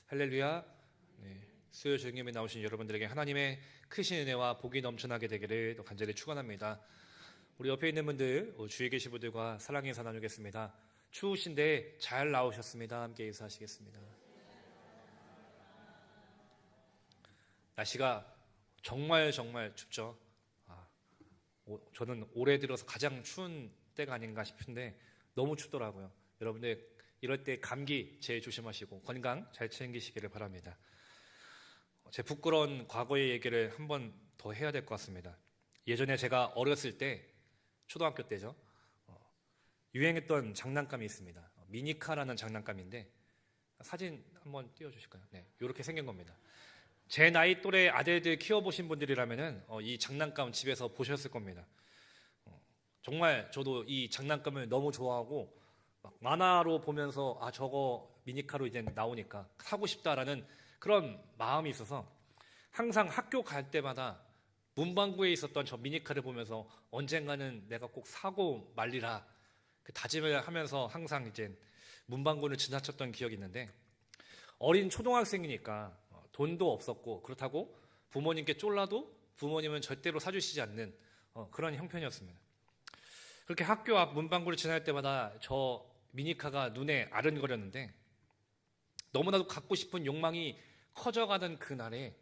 할렐루야. 네, 수요 주님에 나오신 여러분들에게 하나님의 크신 은혜와 복이 넘쳐나게 되기를 또 간절히 축원합니다. 우리 옆에 있는 분들, 주위에 계신 분들과 사랑의 인사 나누겠습니다. 추우신데 잘 나오셨습니다. 함께 인사하시겠습니다. 날씨가 정말 춥죠. 저는 올해 들어서 가장 추운 때가 아닌가 싶은데 너무 춥더라고요. 여러분들 이럴 때 감기 제일 조심하시고 건강 잘 챙기시기를 바랍니다. 제 부끄러운 과거의 얘기를 한 번 더 해야 될 것 같습니다. 예전에 제가 어렸을 때, 초등학교 때죠, 유행했던 장난감이 있습니다. 미니카라는 장난감인데 사진 한번 띄워주실까요? 네, 이렇게 생긴 겁니다. 제 나이 또래 아들들 키워보신 분들이라면 이 장난감 집에서 보셨을 겁니다. 정말 저도 이 장난감을 너무 좋아하고 만화로 보면서 저거 미니카로 이제 나오니까 사고 싶다라는 그런 마음이 있어서 항상 학교 갈 때마다 문방구에 있었던 저 미니카를 보면서 언젠가는 내가 꼭 사고 말리라 그 다짐을 하면서 항상 이제 문방구를 지나쳤던 기억이 있는데, 어린 초등학생이니까 돈도 없었고 그렇다고 부모님께 쫄라도 부모님은 절대로 사주시지 않는 그런 형편이었습니다. 그렇게 학교 앞 문방구를 지날 때마다 저 미니카가 눈에 아른거렸는데 너무나도 갖고 싶은 욕망이 커져가는 그날에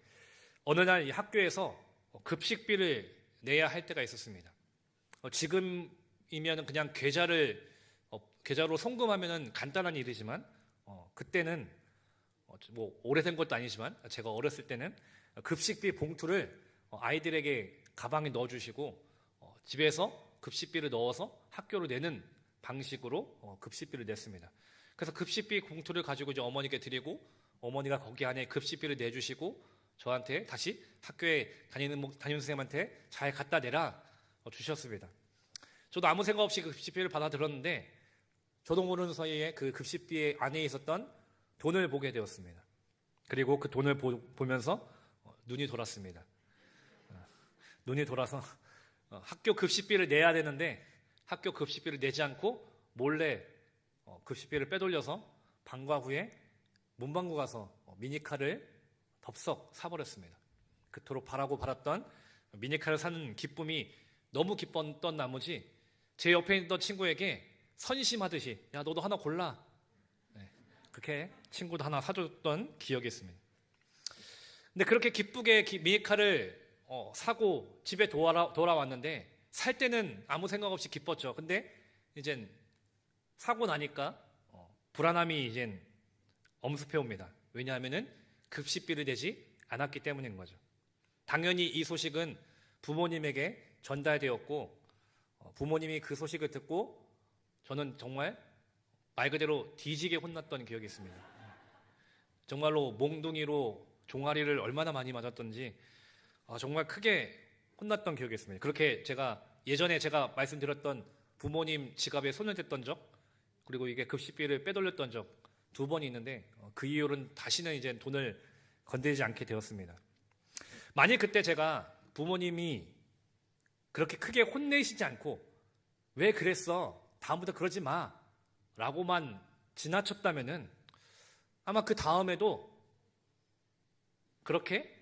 어느 날 이 학교에서 급식비를 내야 할 때가 있었습니다. 지금이면 그냥 계좌로 송금하면 간단한 일이지만 그때는 뭐 오래된 것도 아니지만 제가 어렸을 때는 급식비 봉투를 아이들에게 가방에 넣어주시고 집에서 급식비를 넣어서 학교로 내는 방식으로 급식비를 냈습니다. 그래서 급식비 봉투를 가지고 이제 어머니께 드리고 어머니가 거기 안에 급식비를 내주시고 저한테 다시 학교에 다니는 선생님한테 잘 갖다 내라 주셨습니다. 저도 아무 생각 없이 그 급식비를 받아 들었는데 저도 모르는 사이에 그 급식비 안에 있었던 돈을 보게 되었습니다. 그리고 그 돈을 보면서 눈이 돌았습니다. 눈이 돌아서 학교 급식비를 내야 되는데 학교 급식비를 내지 않고 몰래 급식비를 빼돌려서 방과 후에 문방구 가서 미니카를 덥석 사버렸습니다. 그토록 바라고 바랐던 미니카를 사는 기쁨이 너무 기뻤던 나머지 제 옆에 있던 친구에게 선심하듯이 야 너도 하나 골라, 그렇게 친구도 하나 사줬던 기억이 있습니다. 근데 그렇게 기쁘게 미니카를 사고 집에 돌아왔는데 살 때는 아무 생각 없이 기뻤죠. 근데 이젠 사고 나니까 불안함이 이젠 엄습해 옵니다. 왜냐하면은 급식비를 내지 않았기 때문인 거죠. 당연히 이 소식은 부모님에게 전달되었고 부모님이 그 소식을 듣고 저는 정말 말 그대로 뒤지게 혼났던 기억이 있습니다. 정말로 몽둥이로 종아리를 얼마나 많이 맞았던지 정말 크게 혼났던 기억이 있습니다. 그렇게 예전에 제가 말씀드렸던 부모님 지갑에 손을 댔던 적, 그리고 이게 급식비를 빼돌렸던 적 2번이 있는데 그 이후로는 다시는 이제 돈을 건드리지 않게 되었습니다. 만약 그때 제가 부모님이 그렇게 크게 혼내시지 않고 왜 그랬어? 다음부터 그러지 마 라고만 지나쳤다면은 아마 그 다음에도 그렇게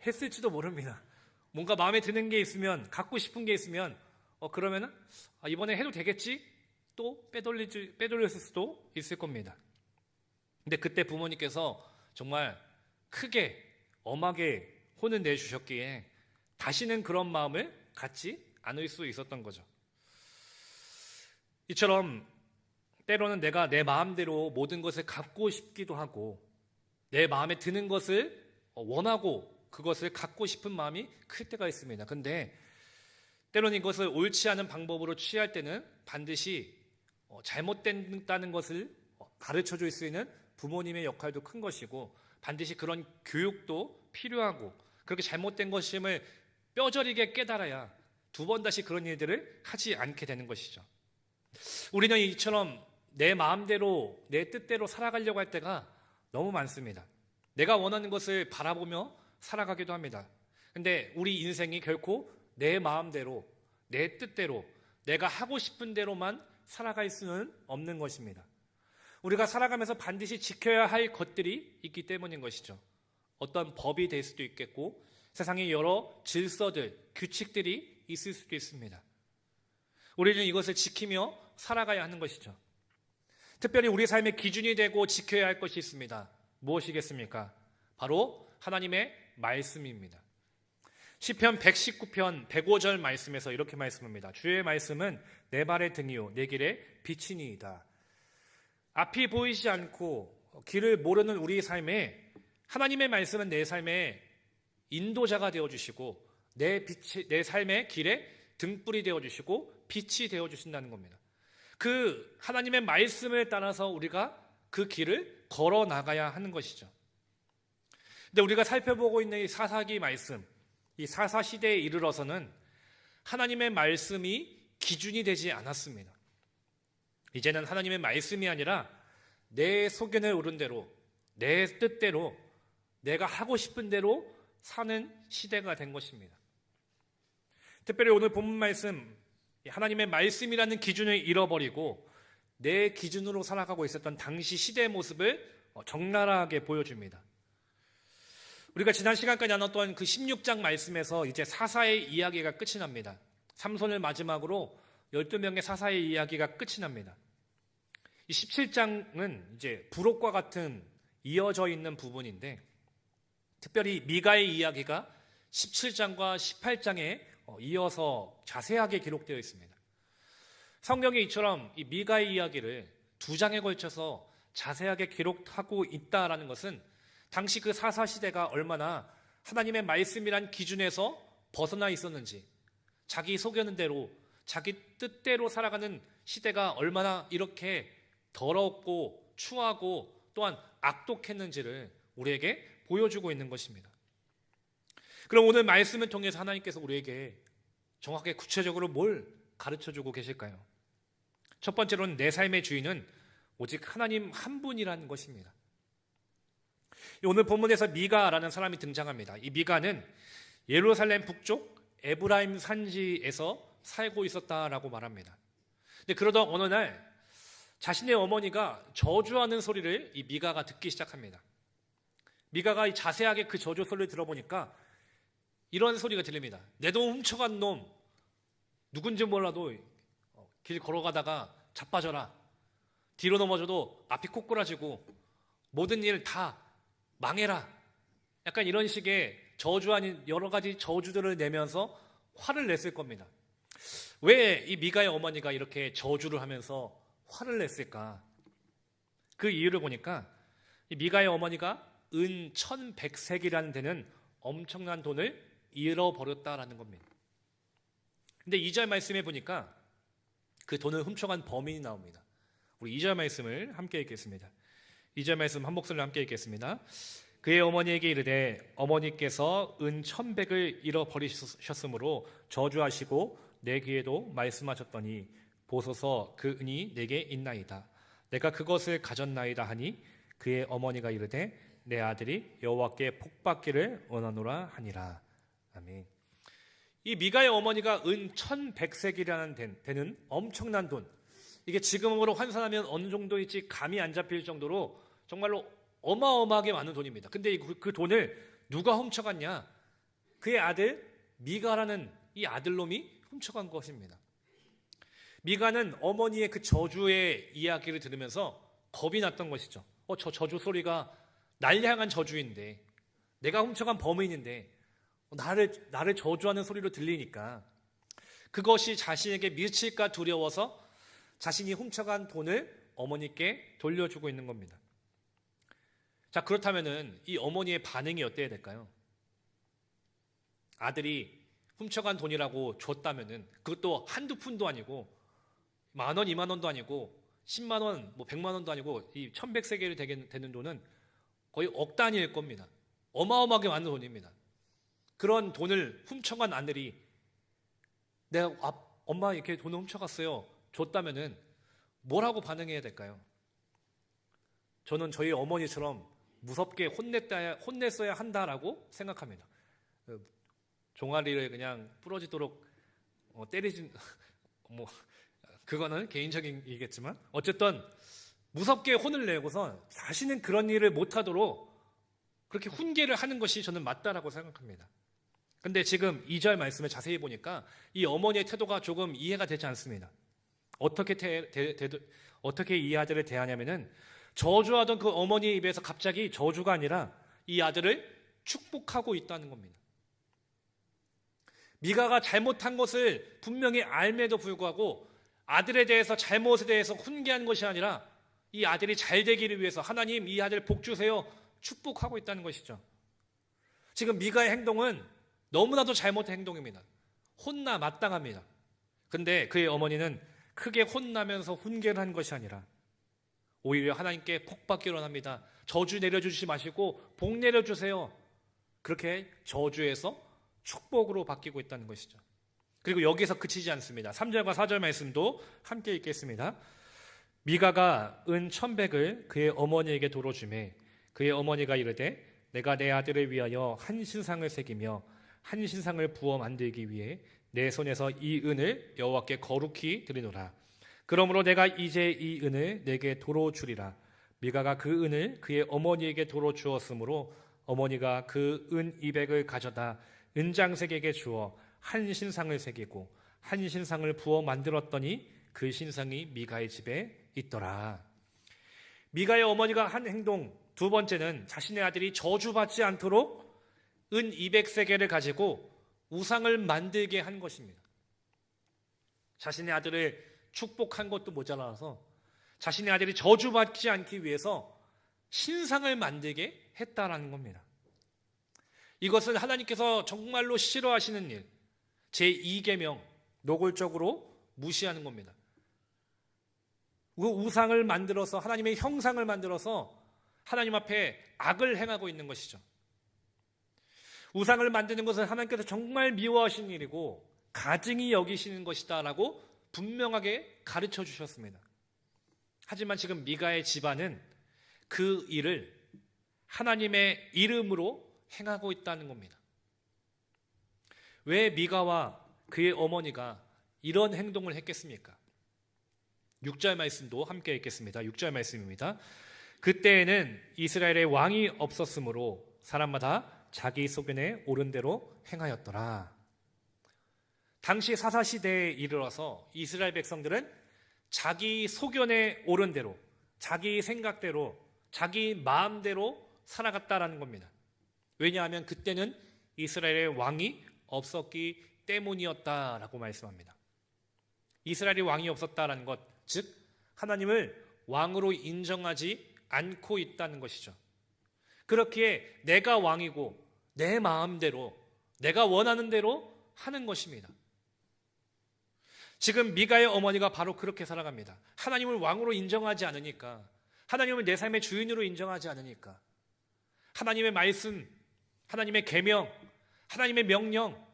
했을지도 모릅니다. 뭔가 마음에 드는 게 있으면, 갖고 싶은 게 있으면 그러면은 이번에 해도 되겠지? 또 빼돌렸을 수도 있을 겁니다. 근데 그때 부모님께서 정말 크게 엄하게 혼을 내주셨기에 다시는 그런 마음을 갖지 않을 수 있었던 거죠. 이처럼 때로는 내가 내 마음대로 모든 것을 갖고 싶기도 하고 내 마음에 드는 것을 원하고 그것을 갖고 싶은 마음이 클 때가 있습니다. 근데 때로는 이것을 옳지 않은 방법으로 취할 때는 반드시 잘못된다는 것을 가르쳐 줄 수 있는 부모님의 역할도 큰 것이고 반드시 그런 교육도 필요하고 그렇게 잘못된 것임을 뼈저리게 깨달아야 2번 다시 그런 일들을 하지 않게 되는 것이죠. 우리는 이처럼 내 마음대로 내 뜻대로 살아가려고 할 때가 너무 많습니다. 내가 원하는 것을 바라보며 살아가기도 합니다. 근데 우리 인생이 결코 내 마음대로 내 뜻대로 내가 하고 싶은 대로만 살아갈 수는 없는 것입니다. 우리가 살아가면서 반드시 지켜야 할 것들이 있기 때문인 것이죠. 어떤 법이 될 수도 있겠고 세상에 여러 질서들, 규칙들이 있을 수도 있습니다. 우리는 이것을 지키며 살아가야 하는 것이죠. 특별히 우리 삶의 기준이 되고 지켜야 할 것이 있습니다. 무엇이겠습니까? 바로 하나님의 말씀입니다. 시편 119편 105절 말씀에서 이렇게 말씀합니다. 주의 말씀은 내 발의 등이요 내 길의 빛이니이다. 앞이 보이지 않고 길을 모르는 우리 삶에 하나님의 말씀은 내 삶의 인도자가 되어주시고 내 삶의 길에 등불이 되어주시고 빛이 되어주신다는 겁니다. 그 하나님의 말씀을 따라서 우리가 그 길을 걸어 나가야 하는 것이죠. 근데 우리가 살펴보고 있는 이 사사기 말씀, 이 사사시대에 이르러서는 하나님의 말씀이 기준이 되지 않았습니다. 이제는 하나님의 말씀이 아니라 내 소견에 오른 대로, 내 뜻대로, 내가 하고 싶은 대로 사는 시대가 된 것입니다. 특별히 오늘 본문 말씀, 하나님의 말씀이라는 기준을 잃어버리고 내 기준으로 살아가고 있었던 당시 시대의 모습을 적나라하게 보여줍니다. 우리가 지난 시간까지 나눴던 그 16장 말씀에서 이제 사사의 이야기가 끝이 납니다. 삼손을 마지막으로 12명의 사사의 이야기가 끝이 납니다. 이 17장은 이제 부록과 같은 이어져 있는 부분인데 특별히 미가의 이야기가 17장과 18장에 이어서 자세하게 기록되어 있습니다. 성경에 이처럼 이 미가의 이야기를 2장에 걸쳐서 자세하게 기록하고 있다라는 것은 당시 그 사사시대가 얼마나 하나님의 말씀이란 기준에서 벗어나 있었는지, 자기 속여는 대로, 자기 뜻대로 살아가는 시대가 얼마나 이렇게 더럽고 추하고 또한 악독했는지를 우리에게 보여주고 있는 것입니다. 그럼 오늘 말씀을 통해서 하나님께서 우리에게 정확하게 구체적으로 뭘 가르쳐주고 계실까요? 첫 번째로는 내 삶의 주인은 오직 하나님 한 분이라는 것입니다. 오늘 본문에서 미가라는 사람이 등장합니다. 이 미가는 예루살렘 북쪽 에브라임 산지에서 살고 있었다라고 말합니다. 근데 그러던 어느 날 자신의 어머니가 저주하는 소리를 이 미가가 듣기 시작합니다. 미가가 자세하게 그 저주 소리를 들어보니까 이런 소리가 들립니다. 내 돈 훔쳐간 놈, 누군지 몰라도 길 걸어가다가 자빠져라. 뒤로 넘어져도 앞이 코꾸라지고 모든 일 다 망해라. 약간 이런 식의 저주 아닌 여러 가지 저주들을 내면서 화를 냈을 겁니다. 왜 이 미가의 어머니가 이렇게 저주를 하면서 화를 냈을까? 그 이유를 보니까 이 미가의 어머니가 은 1100세기라는 데는 엄청난 돈을 잃어버렸다라는 겁니다. 근데 2절 말씀에 보니까 그 돈을 훔쳐간 범인이 나옵니다. 우리 2절 말씀을 함께 읽겠습니다. 2절 말씀 한 목소리로 함께 읽겠습니다. 그의 어머니에게 이르되 어머니께서 은 1100을 잃어버리셨으므로 저주하시고 내 귀에도 말씀하셨더니 보소서 그 은이 내게 있나이다. 내가 그것을 가졌나이다 하니 그의 어머니가 이르되 내 아들이 여호와께 복받기를 원하노라 하니라. 아멘. 이 미가의 어머니가 은 1100세기라는 되는 엄청난 돈, 이게 지금으로 환산하면 어느 정도일지 감이 안 잡힐 정도로 정말로 어마어마하게 많은 돈입니다. 근데 그 돈을 누가 훔쳐갔냐? 그의 아들 미가라는 이 아들놈이 훔쳐간 것입니다. 미가는 어머니의 그 저주의 이야기를 들으면서 겁이 났던 것이죠. 저 저주 소리가 날 향한 저주인데, 내가 훔쳐간 범인인데 나를 저주하는 소리로 들리니까 그것이 자신에게 미칠까 두려워서 자신이 훔쳐간 돈을 어머니께 돌려주고 있는 겁니다. 자, 그렇다면은 이 어머니의 반응이 어때야 될까요? 아들이 훔쳐간 돈이라고 줬다면은 그것도 한두 푼도 아니고 10,000원, 20,000원도 아니고 10만 원, 100만 원도 아니고 이 1100세계를 되는 돈은 거의 억 단위일 겁니다. 어마어마하게 많은 돈입니다. 그런 돈을 훔쳐간 아들이 내가 엄마 이렇게 돈을 훔쳐갔어요 줬다면은 뭐라고 반응해야 될까요? 저는 저희 어머니처럼 무섭게 혼냈어야 한다라고 생각합니다. 종아리를 그냥 부러지도록 때리진 그거는 개인적인 얘기겠지만 어쨌든 무섭게 혼을 내고서 다시는 그런 일을 못하도록 그렇게 훈계를 하는 것이 저는 맞다라고 생각합니다. 근데 지금 2절 말씀을 자세히 보니까 이 어머니의 태도가 조금 이해가 되지 않습니다. 어떻게 이 아들을 대하냐면은 저주하던 그 어머니의 입에서 갑자기 저주가 아니라 이 아들을 축복하고 있다는 겁니다. 미가가 잘못한 것을 분명히 알매도 불구하고 아들에 대해서 잘못에 대해서 훈계한 것이 아니라 이 아들이 잘 되기를 위해서 하나님 이 아들 복 주세요 축복하고 있다는 것이죠. 지금 미가의 행동은 너무나도 잘못된 행동입니다. 혼나 마땅합니다. 근데 그의 어머니는 크게 혼나면서 훈계를 한 것이 아니라 오히려 하나님께 복 받기로 합니다. 저주 내려주시지 마시고 복 내려주세요. 그렇게 저주에서 축복으로 바뀌고 있다는 것이죠. 그리고 여기서 그치지 않습니다. 3절과 4절 말씀도 함께 읽겠습니다. 미가가 은 1,100을 그의 어머니에게 도로 주매 그의 어머니가 이르되 내가 내 아들을 위하여 한 신상을 새기며 한 신상을 부어 만들기 위해 내 손에서 이 은을 여호와께 거룩히 드리노라. 그러므로 내가 이제 이 은을 내게 도로 주리라. 미가가 그 은을 그의 어머니에게 도로 주었으므로 어머니가 그 은 200을 가져다 은장색에게 주어 한 신상을 새기고 한 신상을 부어 만들었더니 그 신상이 미가의 집에 있더라. 미가의 어머니가 한 행동 두 번째는 자신의 아들이 저주받지 않도록 은 200세겔을 가지고 우상을 만들게 한 것입니다. 자신의 아들을 축복한 것도 모자라서 자신의 아들이 저주받지 않기 위해서 신상을 만들게 했다라는 겁니다. 이것은 하나님께서 정말로 싫어하시는 일, 제2계명 노골적으로 무시하는 겁니다. 우상을 만들어서 하나님의 형상을 만들어서 하나님 앞에 악을 행하고 있는 것이죠. 우상을 만드는 것은 하나님께서 정말 미워하시는 일이고 가증히 여기시는 것이다라고 분명하게 가르쳐 주셨습니다. 하지만 지금 미가의 집안은 그 일을 하나님의 이름으로 행하고 있다는 겁니다. 왜 미가와 그의 어머니가 이런 행동을 했겠습니까? 6절 말씀도 함께 읽겠습니다. 6절 말씀입니다. 그때에는 이스라엘의 왕이 없었으므로 사람마다 자기 소견에 옳은 대로 행하였더라. 당시 사사시대에 이르러서 이스라엘 백성들은 자기 소견에 옳은 대로, 자기 생각대로, 자기 마음대로 살아갔다라는 겁니다. 왜냐하면 그때는 이스라엘의 왕이 없었기 때문이었다라고 말씀합니다. 이스라엘이 왕이 없었다라는 것, 즉 하나님을 왕으로 인정하지 않고 있다는 것이죠. 그렇기에 내가 왕이고 내 마음대로 내가 원하는 대로 하는 것입니다. 지금 미가의 어머니가 바로 그렇게 살아갑니다. 하나님을 왕으로 인정하지 않으니까, 하나님을 내 삶의 주인으로 인정하지 않으니까 하나님의 말씀, 하나님의 계명, 하나님의 명령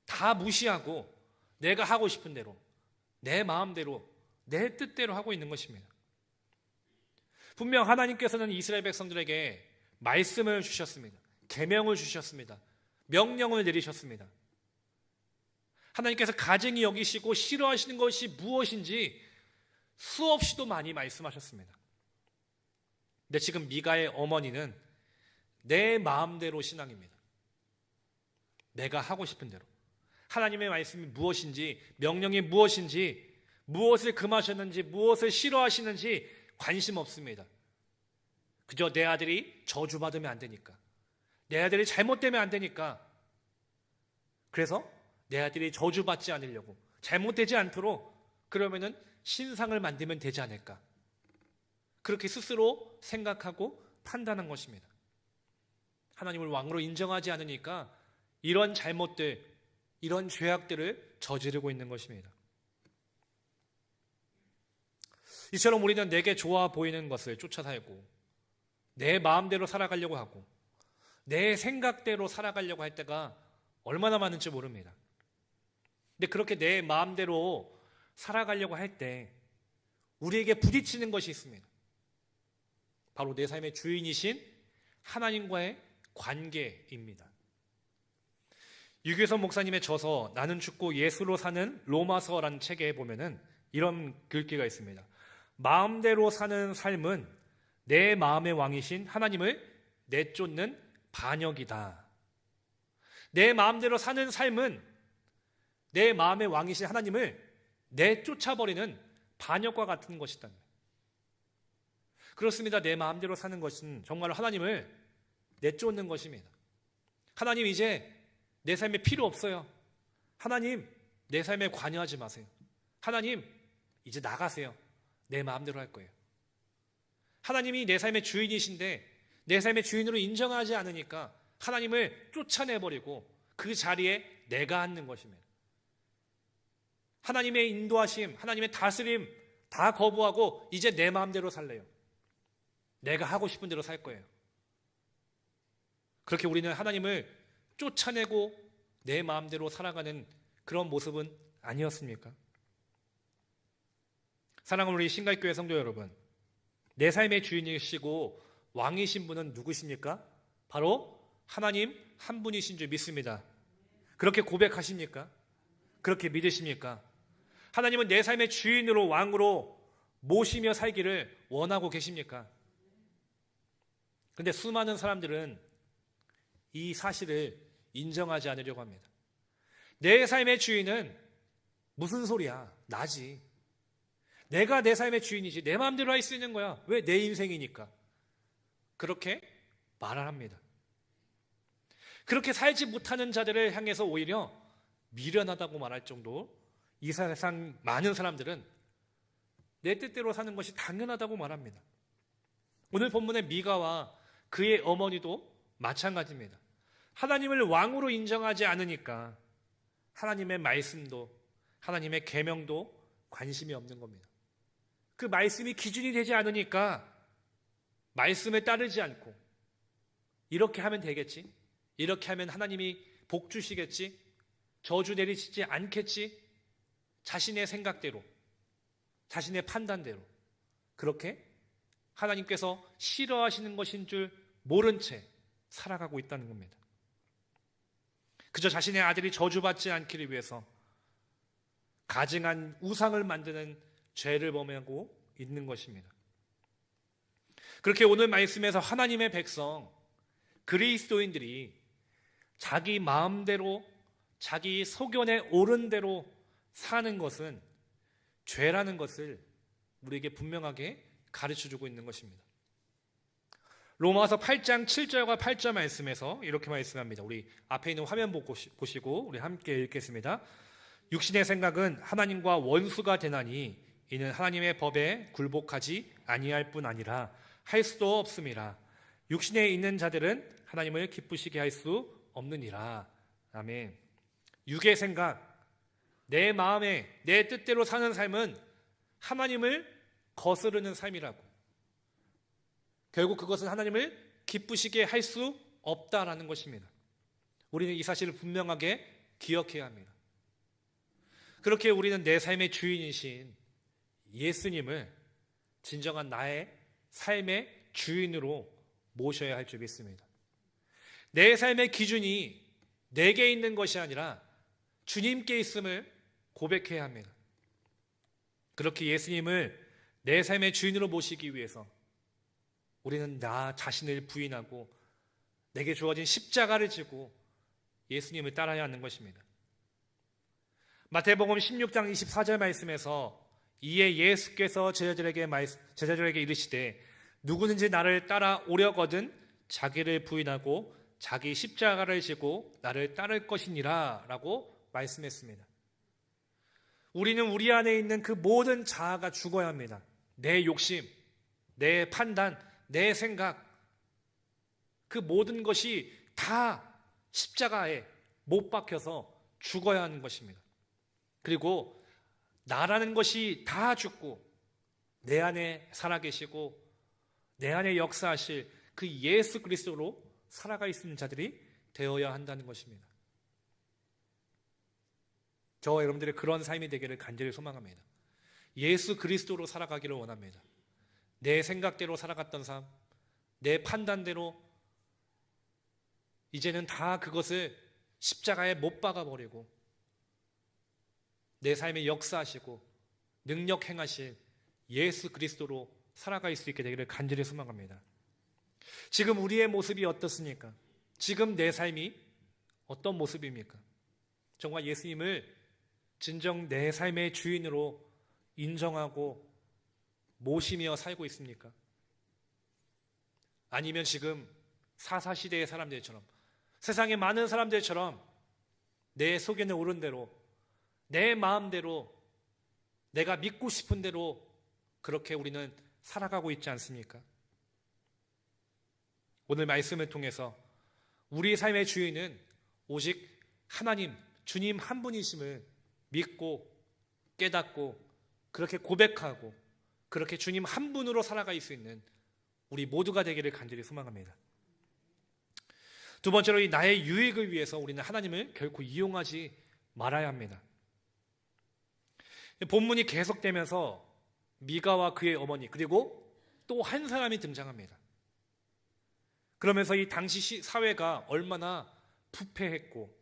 다 무시하고 내가 하고 싶은 대로, 내 마음대로, 내 뜻대로 하고 있는 것입니다. 분명 하나님께서는 이스라엘 백성들에게 말씀을 주셨습니다. 계명을 주셨습니다. 명령을 내리셨습니다. 하나님께서 가증히 여기시고 싫어하시는 것이 무엇인지 수없이도 많이 말씀하셨습니다. 근데 지금 미가의 어머니는 내 마음대로 신앙입니다. 내가 하고 싶은 대로. 하나님의 말씀이 무엇인지, 명령이 무엇인지, 무엇을 금하셨는지, 무엇을 싫어하시는지 관심 없습니다. 그저 내 아들이 저주받으면 안 되니까, 내 아들이 잘못되면 안 되니까, 그래서 내 아들이 저주받지 않으려고, 잘못되지 않도록 그러면은 신상을 만들면 되지 않을까, 그렇게 스스로 생각하고 판단한 것입니다. 하나님을 왕으로 인정하지 않으니까 이런 잘못들, 이런 죄악들을 저지르고 있는 것입니다. 이처럼 우리는 내게 좋아 보이는 것을 쫓아 살고 내 마음대로 살아가려고 하고 내 생각대로 살아가려고 할 때가 얼마나 많은지 모릅니다. 근데 그렇게 내 마음대로 살아가려고 할 때 우리에게 부딪히는 것이 있습니다. 바로 내 삶의 주인이신 하나님과의 관계입니다. 유교선 목사님의 저서 나는 죽고 예수로 사는 로마서라는 책에 보면은 이런 글귀가 있습니다. 마음대로 사는 삶은 내 마음의 왕이신 하나님을 내쫓는 반역이다. 내 마음대로 사는 삶은 내 마음의 왕이신 하나님을 내쫓아버리는 반역과 같은 것이다. 그렇습니다. 내 마음대로 사는 것은 정말 하나님을 내쫓는 것입니다. 하나님, 이제 내 삶에 필요 없어요. 하나님, 내 삶에 관여하지 마세요. 하나님, 이제 나가세요. 내 마음대로 할 거예요. 하나님이 내 삶의 주인이신데 내 삶의 주인으로 인정하지 않으니까 하나님을 쫓아내버리고 그 자리에 내가 앉는 것입니다. 하나님의 인도하심, 하나님의 다스림 다 거부하고 이제 내 마음대로 살래요. 내가 하고 싶은 대로 살 거예요. 그렇게 우리는 하나님을 쫓아내고 내 마음대로 살아가는 그런 모습은 아니었습니까? 사랑하는 우리 신갈교회 성도 여러분, 내 삶의 주인이시고 왕이신 분은 누구십니까? 바로 하나님 한 분이신 줄 믿습니다. 그렇게 고백하십니까? 그렇게 믿으십니까? 하나님은 내 삶의 주인으로 왕으로 모시며 살기를 원하고 계십니까? 그런데 수많은 사람들은 이 사실을 인정하지 않으려고 합니다. 내 삶의 주인은 무슨 소리야? 나지. 내가 내 삶의 주인이지. 내 마음대로 할 수 있는 거야. 왜? 내 인생이니까. 그렇게 말을 합니다. 그렇게 살지 못하는 자들을 향해서 오히려 미련하다고 말할 정도, 이 세상 많은 사람들은 내 뜻대로 사는 것이 당연하다고 말합니다. 오늘 본문의 미가와 그의 어머니도 마찬가지입니다. 하나님을 왕으로 인정하지 않으니까 하나님의 말씀도 하나님의 계명도 관심이 없는 겁니다. 그 말씀이 기준이 되지 않으니까 말씀에 따르지 않고 이렇게 하면 되겠지, 이렇게 하면 하나님이 복 주시겠지, 저주 내리시지 않겠지, 자신의 생각대로 자신의 판단대로 그렇게 하나님께서 싫어하시는 것인 줄 모른 채 살아가고 있다는 겁니다. 그저 자신의 아들이 저주받지 않기를 위해서 가증한 우상을 만드는 죄를 범하고 있는 것입니다. 그렇게 오늘 말씀에서 하나님의 백성 그리스도인들이 자기 마음대로 자기 소견에 옳은 대로 사는 것은 죄라는 것을 우리에게 분명하게 가르쳐주고 있는 것입니다. 로마서 8장 7절과 8절 말씀에서 이렇게 말씀합니다. 우리 앞에 있는 화면 보시고 우리 함께 읽겠습니다. 육신의 생각은 하나님과 원수가 되나니 이는 하나님의 법에 굴복하지 아니할 뿐 아니라 할 수도 없음이라. 육신에 있는 자들은 하나님을 기쁘시게 할 수 없느니라. 아멘. 육의 생각, 내 마음에 내 뜻대로 사는 삶은 하나님을 거스르는 삶이라고. 결국 그것은 하나님을 기쁘시게 할 수 없다라는 것입니다. 우리는 이 사실을 분명하게 기억해야 합니다. 그렇게 우리는 내 삶의 주인이신 예수님을 진정한 나의 삶의 주인으로 모셔야 할 줄 믿습니다. 내 삶의 기준이 내게 있는 것이 아니라 주님께 있음을 고백해야 합니다. 그렇게 예수님을 내 삶의 주인으로 모시기 위해서 우리는 나 자신을 부인하고 내게 주어진 십자가를 지고 예수님을 따라야 하는 것입니다. 마태복음 16장 24절 말씀에서 이에 예수께서 제자들에게 이르시되 누구든지 나를 따라오려거든 자기를 부인하고 자기 십자가를 지고 나를 따를 것이니라 라고 말씀했습니다. 우리는 우리 안에 있는 그 모든 자아가 죽어야 합니다. 내 욕심, 내 판단, 내 생각, 그 모든 것이 다 십자가에 못 박혀서 죽어야 하는 것입니다. 그리고 나라는 것이 다 죽고 내 안에 살아계시고 내 안에 역사하실 그 예수 그리스도로 살아가 있는 자들이 되어야 한다는 것입니다. 저와 여러분들의 그런 삶이 되기를 간절히 소망합니다. 예수 그리스도로 살아가기를 원합니다. 내 생각대로 살아갔던 삶, 내 판단대로 이제는 다 그것을 십자가에 못 박아버리고 내 삶에 역사하시고 능력 행하실 예수 그리스도로 살아갈 수 있게 되기를 간절히 소망합니다. 지금 우리의 모습이 어떻습니까? 지금 내 삶이 어떤 모습입니까? 정말 예수님을 진정 내 삶의 주인으로 인정하고 모시며 살고 있습니까? 아니면 지금 사사시대의 사람들처럼, 세상의 많은 사람들처럼 내 속에는 옳은 대로, 내 마음대로, 내가 믿고 싶은 대로 그렇게 우리는 살아가고 있지 않습니까? 오늘 말씀을 통해서 우리의 삶의 주인은 오직 하나님, 주님 한 분이심을 믿고 깨닫고 그렇게 고백하고 그렇게 주님 한 분으로 살아갈 수 있는 우리 모두가 되기를 간절히 소망합니다. 두 번째로, 이 나의 유익을 위해서 우리는 하나님을 결코 이용하지 말아야 합니다. 본문이 계속되면서 미가와 그의 어머니 그리고 또 한 사람이 등장합니다. 그러면서 이 당시 사회가 얼마나 부패했고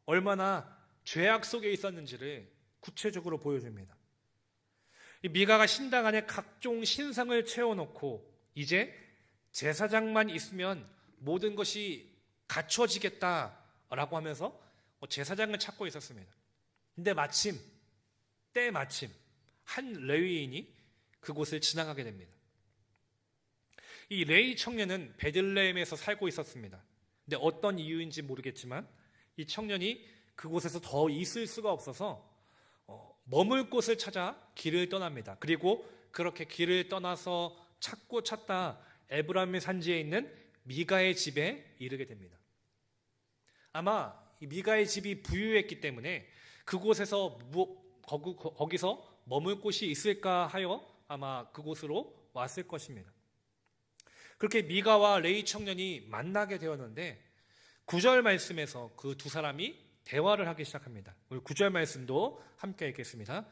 얼마나 죄악 속에 있었는지를 구체적으로 보여줍니다. 이 미가가 신당 안에 각종 신상을 채워놓고 이제 제사장만 있으면 모든 것이 갖춰지겠다라고 하면서 제사장을 찾고 있었습니다. 근데 때마침 한 레위인이 그곳을 지나가게 됩니다. 이 레위 청년은 베들레헴에서 살고 있었습니다. 근데 어떤 이유인지 모르겠지만 이 청년이 그곳에서 더 있을 수가 없어서 머물 곳을 찾아 길을 떠납니다. 그리고 그렇게 길을 떠나서 찾다 에브라임의 산지에 있는 미가의 집에 이르게 됩니다. 아마 이 미가의 집이 부유했기 때문에 그곳에서 거기서 머물 곳이 있을까 하여 아마 그곳으로 왔을 것입니다. 그렇게 미가와 레위 청년이 만나게 되었는데 9절 말씀에서 그 두 사람이 대화를 하기 시작합니다. 우리 9절 말씀도 함께 읽겠습니다.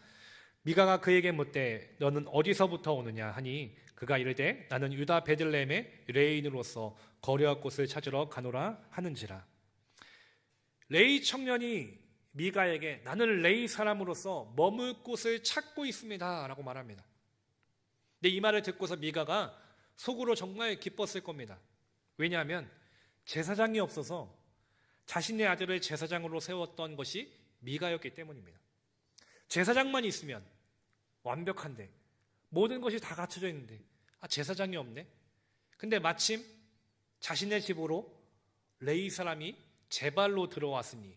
미가가 그에게 묻되 너는 어디서부터 오느냐 하니 그가 이르되 나는 유다 베들레헴의 레위인으로서 거류할 곳을 찾으러 가노라 하는지라. 레위 청년이 미가에게 나는 레위 사람으로서 머물 곳을 찾고 있습니다 라고 말합니다. 근데 이 말을 듣고서 미가가 속으로 정말 기뻤을 겁니다. 왜냐하면 제사장이 없어서 자신의 아들을 제사장으로 세웠던 것이 미가였기 때문입니다. 제사장만 있으면 완벽한데 모든 것이 다 갖춰져 있는데 제사장이 없네. 근데 마침 자신의 집으로 레위 사람이 제발로 들어왔으니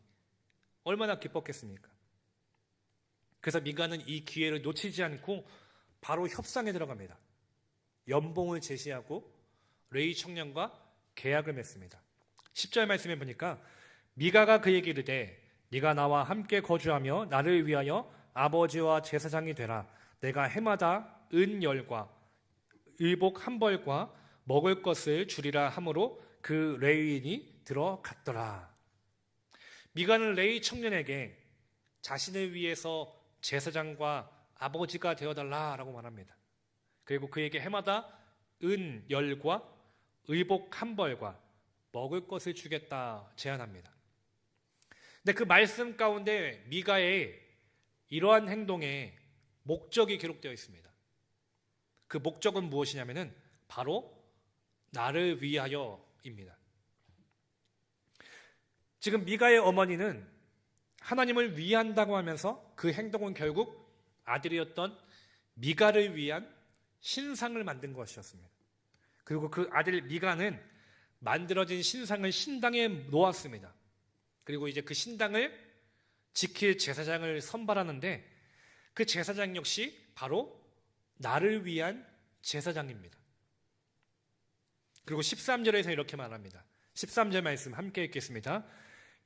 얼마나 기뻤겠습니까? 그래서 미가는 이 기회를 놓치지 않고 바로 협상에 들어갑니다. 연봉을 제시하고 레위 청년과 계약을 맺습니다. 10절 말씀에 보니까 미가가 그에게 이르되 네가 나와 함께 거주하며 나를 위하여 아버지와 제사장이 되라. 내가 해마다 은 10과 의복 한 벌과 먹을 것을 주리라 하므로 그 레위인이 들어갔더라. 미가는 레위 청년에게 자신을 위해서 제사장과 아버지가 되어달라라고 말합니다. 그리고 그에게 해마다 은 10과 의복 한 벌과 먹을 것을 주겠다 제안합니다. 근데 그 말씀 가운데 미가의 이러한 행동에 목적이 기록되어 있습니다. 그 목적은 무엇이냐면은 바로 나를 위하여입니다. 지금 미가의 어머니는 하나님을 위한다고 하면서 그 행동은 결국 아들이었던 미가를 위한 신상을 만든 것이었습니다. 그리고 그 아들 미가는 만들어진 신상을 신당에 놓았습니다. 그리고 이제 그 신당을 지킬 제사장을 선발하는데 그 제사장 역시 바로 나를 위한 제사장입니다. 그리고 13절에서 이렇게 말합니다. 13절 말씀 함께 읽겠습니다.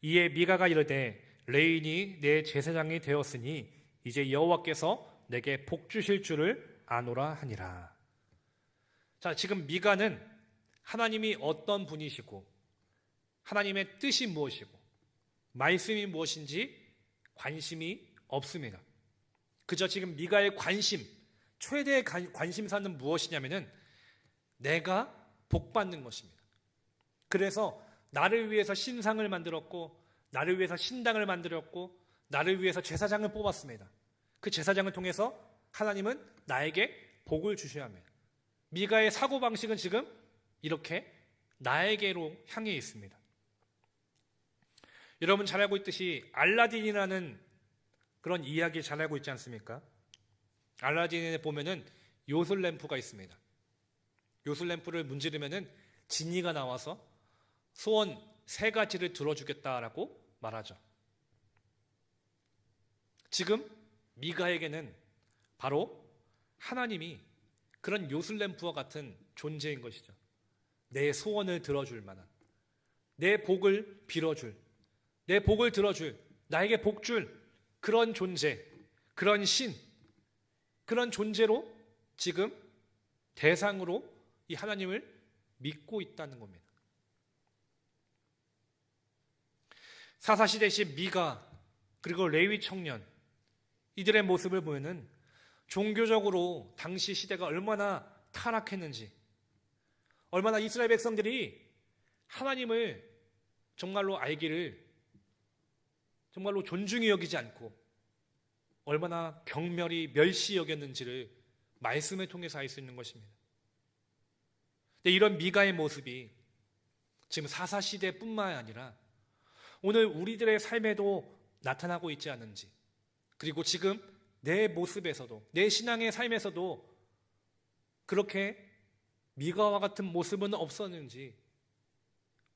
이에 미가가 이르되 레인이 내 제사장이 되었으니 이제 여호와께서 내게 복 주실 줄을 아노라 하니라. 자, 지금 미가는 하나님이 어떤 분이시고 하나님의 뜻이 무엇이고 말씀이 무엇인지 관심이 없습니다. 그저 지금 미가의 최대의 관심사는 무엇이냐면은 내가 복받는 것입니다. 그래서 나를 위해서 신상을 만들었고 나를 위해서 신당을 만들었고 나를 위해서 제사장을 뽑았습니다. 그 제사장을 통해서 하나님은 나에게 복을 주셔야 합니다. 미가의 사고방식은 지금 이렇게 나에게로 향해 있습니다. 여러분 잘 알고 있듯이 알라딘이라는 그런 이야기 잘 알고 있지 않습니까? 알라딘에 보면은 요술램프가 있습니다. 요술램프를 문지르면은 지니가 나와서 소원 3가지를 들어주겠다라고 말하죠. 지금 미가에게는 바로 하나님이 그런 요술램프와 같은 존재인 것이죠. 내 소원을 들어줄 만한, 내 복을 빌어줄, 내 복을 들어줄, 나에게 복줄 그런 존재, 그런 신, 그런 존재로 지금 대상으로 이 하나님을 믿고 있다는 겁니다. 사사시대 시 미가 그리고 레위 청년 이들의 모습을 보면은 종교적으로 당시 시대가 얼마나 타락했는지, 얼마나 이스라엘 백성들이 하나님을 정말로 알기를 정말로 존중히 여기지 않고 얼마나 경멸이 멸시 여겼는지를 말씀을 통해서 알 수 있는 것입니다. 근데 이런 미가의 모습이 지금 사사시대뿐만 아니라 오늘 우리들의 삶에도 나타나고 있지 않은지, 그리고 지금 내 모습에서도, 내 신앙의 삶에서도 그렇게 미가와 같은 모습은 없었는지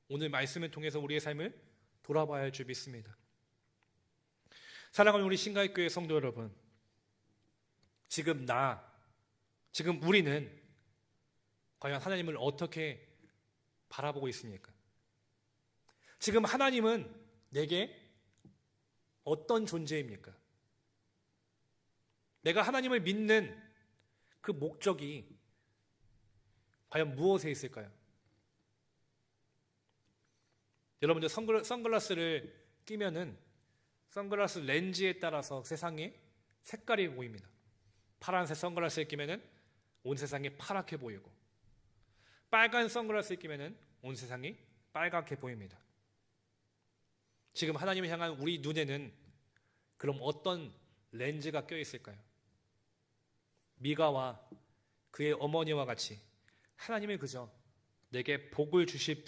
오늘 말씀을 통해서 우리의 삶을 돌아봐야 할 줄 믿습니다. 사랑하는 우리 신가익교회 성도 여러분, 지금 우리는 과연 하나님을 어떻게 바라보고 있습니까? 지금 하나님은 내게 어떤 존재입니까? 내가 하나님을 믿는 그 목적이 과연 무엇에 있을까요? 여러분들 선글라스를 끼면은 선글라스 렌즈에 따라서 세상의 색깔이 보입니다. 파란색 선글라스를 끼면은 온 세상이 파랗게 보이고, 빨간 선글라스를 끼면은 온 세상이 빨갛게 보입니다. 지금 하나님을 향한 우리 눈에는 그럼 어떤 렌즈가 껴 있을까요? 미가와 그의 어머니와 같이 하나님을 그저 내게 복을 주실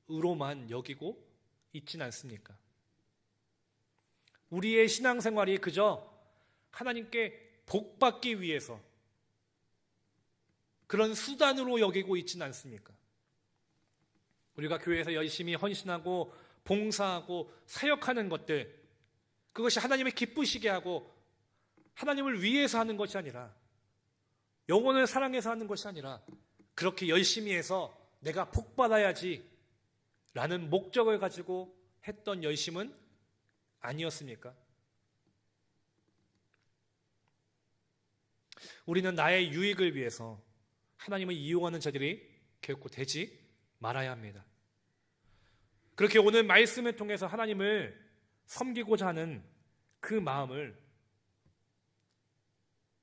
분으로만 여기고 있진 않습니까? 우리의 신앙생활이 그저 하나님께 복받기 위해서 그런 수단으로 여기고 있지는 않습니까? 우리가 교회에서 열심히 헌신하고 봉사하고 사역하는 것들, 그것이 하나님을 기쁘시게 하고 하나님을 위해서 하는 것이 아니라, 영혼을 사랑해서 하는 것이 아니라 그렇게 열심히 해서 내가 복받아야지 라는 목적을 가지고 했던 열심은 아니었습니까? 우리는 나의 유익을 위해서 하나님을 이용하는 자들이 결코 되지 말아야 합니다. 그렇게 오늘 말씀을 통해서 하나님을 섬기고자 하는 그 마음을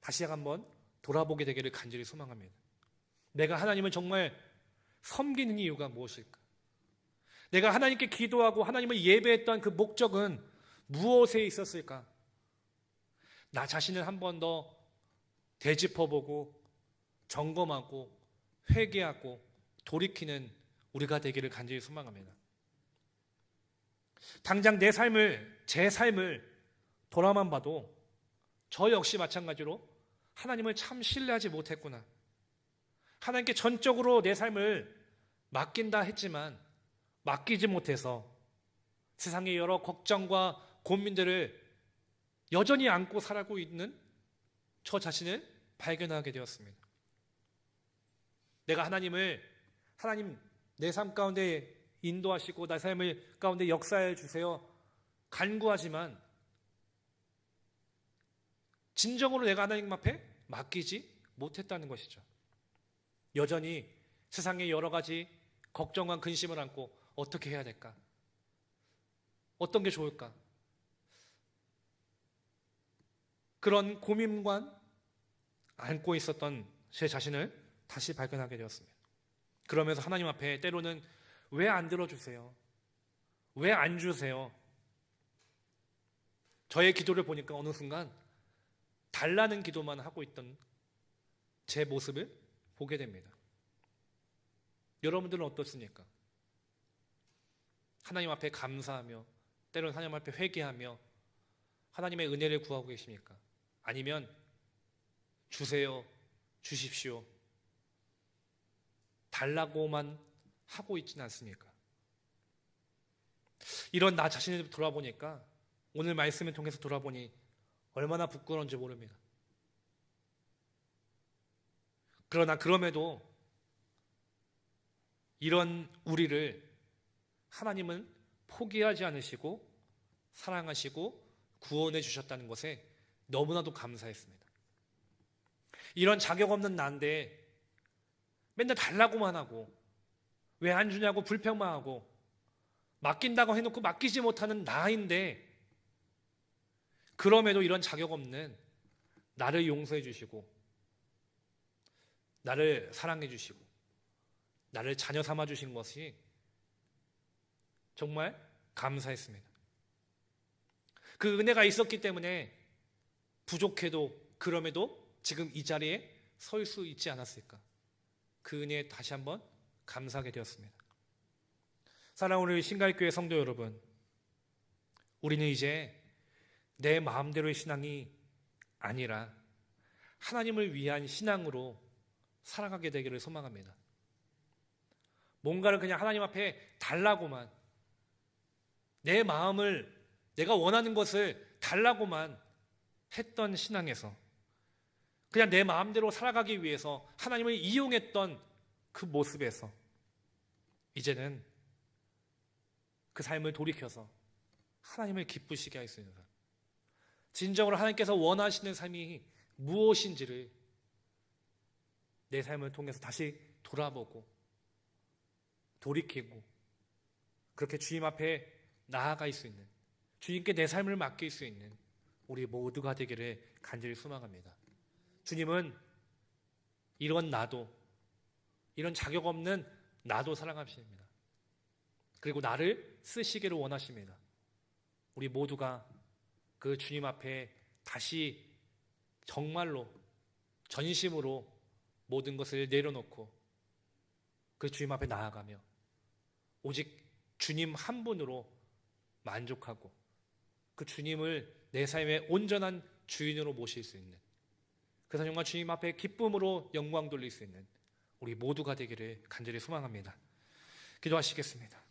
다시 한번 돌아보게 되기를 간절히 소망합니다. 내가 하나님을 정말 섬기는 이유가 무엇일까? 내가 하나님께 기도하고 하나님을 예배했던 그 목적은 무엇에 있었을까? 나 자신을 한 번 더 되짚어보고 점검하고 회개하고 돌이키는 우리가 되기를 간절히 소망합니다. 당장 제 삶을 돌아만 봐도 저 역시 마찬가지로 하나님을 참 신뢰하지 못했구나. 하나님께 전적으로 내 삶을 맡긴다 했지만 맡기지 못해서 세상의 여러 걱정과 고민들을 여전히 안고 살아가고 있는 저 자신을 발견하게 되었습니다. 내가 하나님 내 삶 가운데 인도하시고 내 삶을 가운데 역사해 주세요 간구하지만 진정으로 내가 하나님 앞에 맡기지 못했다는 것이죠. 여전히 세상의 여러 가지 걱정과 근심을 안고 어떻게 해야 될까? 어떤 게 좋을까? 그런 고민만 안고 있었던 제 자신을 다시 발견하게 되었습니다. 그러면서 하나님 앞에 때로는 왜 안 들어주세요? 왜 안 주세요? 저의 기도를 보니까 어느 순간 달라는 기도만 하고 있던 제 모습을 보게 됩니다. 여러분들은 어떻습니까? 하나님 앞에 감사하며 때로는 하나님 앞에 회개하며 하나님의 은혜를 구하고 계십니까? 아니면 주세요, 주십시오, 달라고만 하고 있지는 않습니까? 이런 나 자신을 돌아보니까, 오늘 말씀을 통해서 돌아보니 얼마나 부끄러운지 모릅니다. 그러나 그럼에도 이런 우리를 하나님은 포기하지 않으시고 사랑하시고 구원해 주셨다는 것에 너무나도 감사했습니다. 이런 자격 없는 나인데 맨날 달라고만 하고 왜 안 주냐고 불평만 하고 맡긴다고 해놓고 맡기지 못하는 나인데, 그럼에도 이런 자격 없는 나를 용서해 주시고 나를 사랑해 주시고 나를 자녀 삼아 주신 것이 정말 감사했습니다. 그 은혜가 있었기 때문에 부족해도 그럼에도 지금 이 자리에 설 수 있지 않았을까. 그 은혜에 다시 한번 감사하게 되었습니다. 사랑하는 우리 신갈교회 성도 여러분, 우리는 이제 내 마음대로의 신앙이 아니라 하나님을 위한 신앙으로 살아가게 되기를 소망합니다. 뭔가를 그냥 하나님 앞에 달라고만, 내 마음을, 내가 원하는 것을 달라고만 했던 신앙에서, 그냥 내 마음대로 살아가기 위해서 하나님을 이용했던 그 모습에서 이제는 그 삶을 돌이켜서 하나님을 기쁘시게 할 수 있는 삶, 진정으로 하나님께서 원하시는 삶이 무엇인지를 내 삶을 통해서 다시 돌아보고 돌이키고 그렇게 주님 앞에 나아갈 수 있는, 주님께 내 삶을 맡길 수 있는 우리 모두가 되기를 간절히 소망합니다. 주님은 이런 나도, 이런 자격 없는 나도 사랑하십니다. 그리고 나를 쓰시기를 원하십니다. 우리 모두가 그 주님 앞에 다시 정말로 전심으로 모든 것을 내려놓고 그 주님 앞에 나아가며 오직 주님 한 분으로 만족하고 그 주님을 내 삶의 온전한 주인으로 모실 수 있는, 그래서 정말 주님 앞에 기쁨으로 영광 돌릴 수 있는 우리 모두가 되기를 간절히 소망합니다. 기도하시겠습니다.